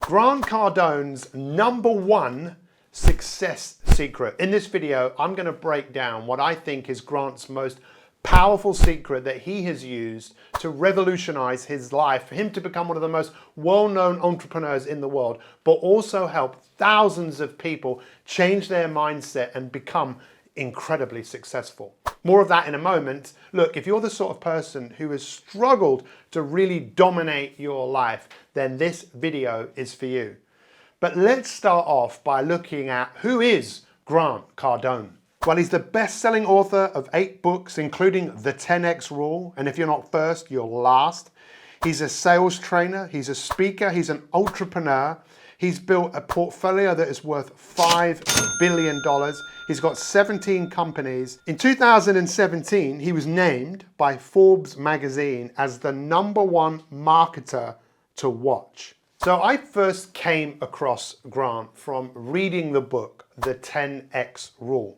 Grant Cardone's #1 success secret. In this video, I'm going to break down what I think is Grant's most powerful secret that he has used to revolutionize his life, for him to become one of the most well-known entrepreneurs in the world, but also help thousands of people change their mindset and become incredibly successful. More of that in a moment. Look, if you're the sort of person who has struggled to really dominate your life, then this video is for you. But let's start off by looking at who is Grant Cardone. Well, he's the best-selling author of 8 books, including The 10X Rule, and if you're not first, you're last. He's a sales trainer, he's a speaker, he's an entrepreneur. He's built a portfolio that is worth $5 billion. He's got 17 companies. In 2017, he was named by Forbes magazine as the #1 marketer to watch. So I first came across Grant from reading the book, The 10X Rule.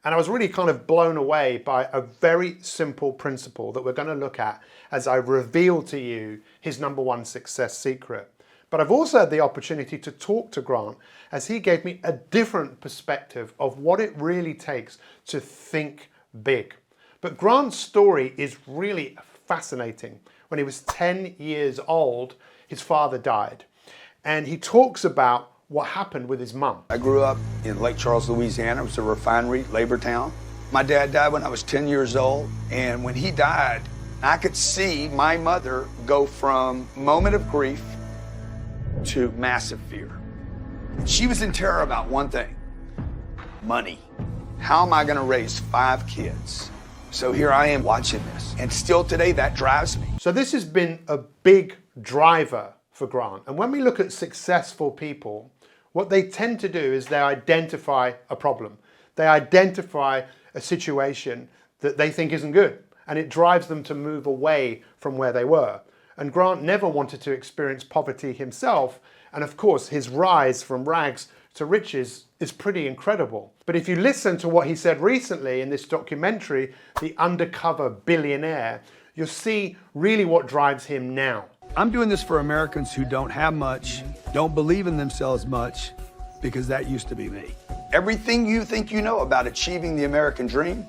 And I was really kind of blown away by a very simple principle that we're going to look at as I reveal to you his #1 success secret. But I've also had the opportunity to talk to Grant as he gave me a different perspective of what it really takes to think big. But Grant's story is really fascinating. When he was 10 years old, his father died. And he talks about what happened with his mum. I grew up in Lake Charles, Louisiana. It was a refinery, labor town. My dad died when I was 10 years old. And when he died, I could see my mother go from moment of grief to massive fear. She was in terror about one thing: money. How am I going to raise 5 kids? So here I am watching this, and still today that drives me. So this has been a big driver for Grant. And when we look at successful people, what they tend to do is they identify a problem. They identify a situation that they think isn't good, and it drives them to move away from where they were. And Grant never wanted to experience poverty himself. And of course, his rise from rags to riches is pretty incredible. But if you listen to what he said recently in this documentary, The Undercover Billionaire, you'll see really what drives him now. I'm doing this for Americans who don't have much, don't believe in themselves much, because that used to be me. Everything you think you know about achieving the American dream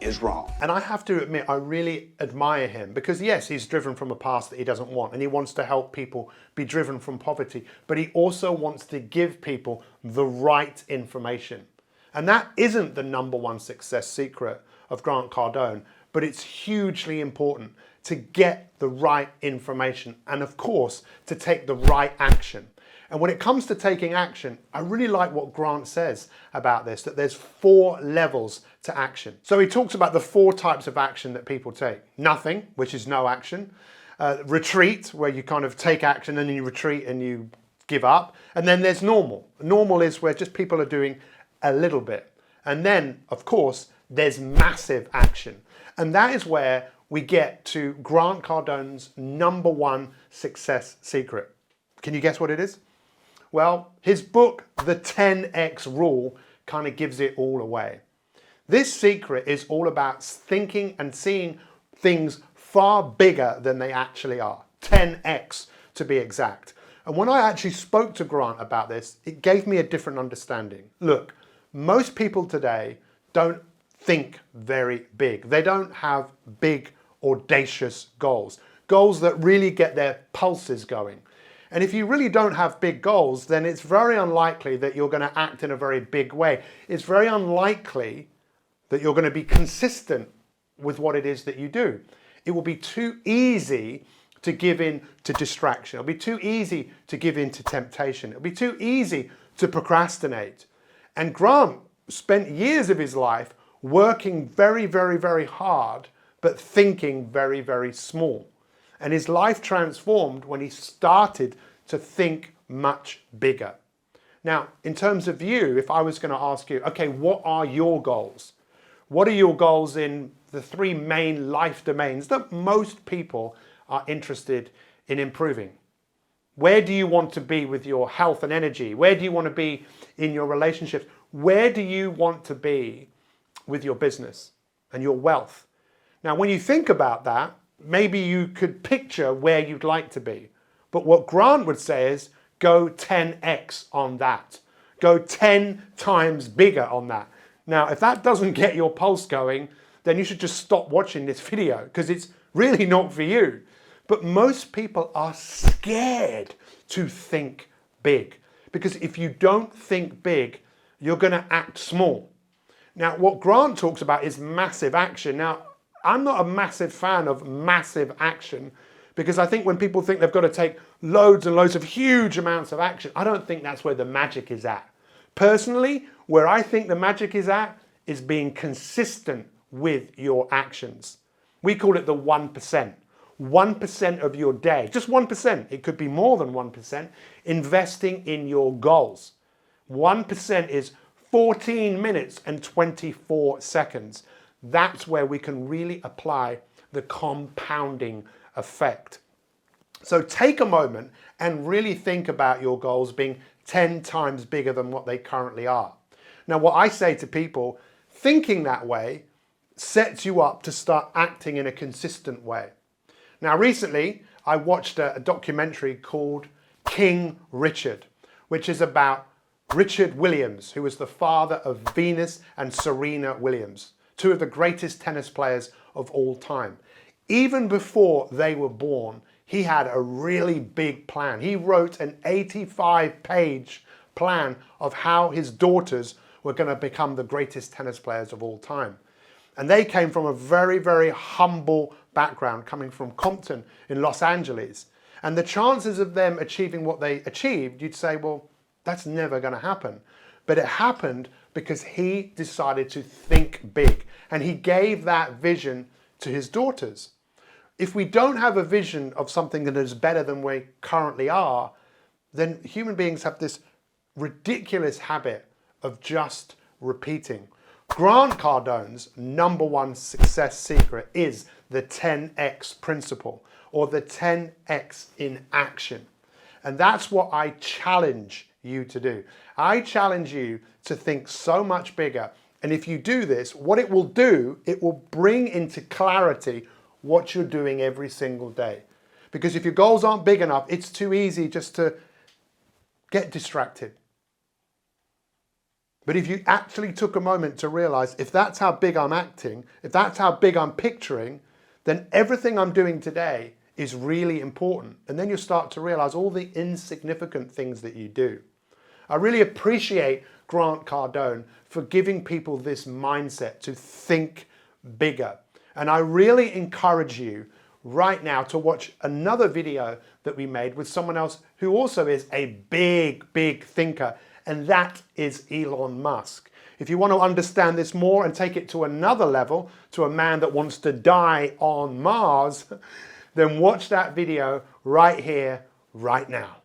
is wrong. And I have to admit, I really admire him because yes, he's driven from a past that he doesn't want, and he wants to help people be driven from poverty, but he also wants to give people the right information. And that isn't the #1 success secret of Grant Cardone, but it's hugely important to get the right information and of course to take the right action. And when it comes to taking action, I really like what Grant says about this, that there's 4 levels to action. So he talks about the 4 types of action that people take. Nothing, which is no action. Retreat, where you kind of take action and then you retreat and you give up. And then there's normal. Normal is where just people are doing a little bit. And then, of course, there's massive action. And that is where we get to Grant Cardone's #1 success secret. Can you guess what it is? Well, his book, The 10X Rule, kind of gives it all away. This secret is all about thinking and seeing things far bigger than they actually are. 10x to be exact. And when I actually spoke to Grant about this, it gave me a different understanding. Look, most people today don't think very big. They don't have big, audacious goals. Goals that really get their pulses going. And if you really don't have big goals, then it's very unlikely that you're going to act in a very big way. It's very unlikely that you're going to be consistent with what it is that you do. It will be too easy to give in to distraction. It'll be too easy to give in to temptation. It'll be too easy to procrastinate. And Grant spent years of his life working very, very, very hard, but thinking very, very small. And his life transformed when he started to think much bigger. Now, in terms of you, if I was going to ask you, okay, what are your goals? What are your goals in the 3 main life domains that most people are interested in improving? Where do you want to be with your health and energy? Where do you want to be in your relationships? Where do you want to be with your business and your wealth? Now, when you think about that, maybe you could picture where you'd like to be. But what Grant would say is, go 10x on that. Go 10 times bigger on that. Now, if that doesn't get your pulse going, then you should just stop watching this video because it's really not for you. But most people are scared to think big, because if you don't think big, you're going to act small. Now, what Grant talks about is massive action. Now, I'm not a massive fan of massive action, because I think when people think they've got to take loads and loads of huge amounts of action, I don't think that's where the magic is at. Personally, where I think the magic is at is being consistent with your actions. We call it the 1%. 1% of your day, just 1%, it could be more than 1%, investing in your goals. 1% is 14 minutes and 24 seconds. That's where we can really apply the compounding effect. So take a moment and really think about your goals being 10 times bigger than what they currently are. Now, what I say to people, thinking that way sets you up to start acting in a consistent way. Now, recently, I watched a documentary called King Richard, which is about Richard Williams, who was the father of Venus and Serena Williams, two of the greatest tennis players of all time. Even before they were born, he had a really big plan. He wrote an 85-page plan of how his daughters were going to become the greatest tennis players of all time. And they came from a very, very humble background, coming from Compton in Los Angeles. And the chances of them achieving what they achieved, you'd say, well, that's never going to happen. But it happened because he decided to think big. And he gave that vision to his daughters. If we don't have a vision of something that is better than we currently are, then human beings have this ridiculous habit of just repeating. Grant Cardone's #1 success secret is the 10x principle, or the 10x in action. And that's what I challenge you to do. I challenge you to think so much bigger. And if you do this, what it will do, it will bring into clarity what you're doing every single day. Because if your goals aren't big enough, it's too easy just to get distracted. But if you actually took a moment to realize, if that's how big I'm acting, if that's how big I'm picturing, then everything I'm doing today is really important. And then you start to realize all the insignificant things that you do. I really appreciate Grant Cardone for giving people this mindset to think bigger. And I really encourage you right now to watch another video that we made with someone else who also is a big, big thinker, and that is Elon Musk. If you want to understand this more and take it to another level, to a man that wants to die on Mars, then watch that video right here, right now.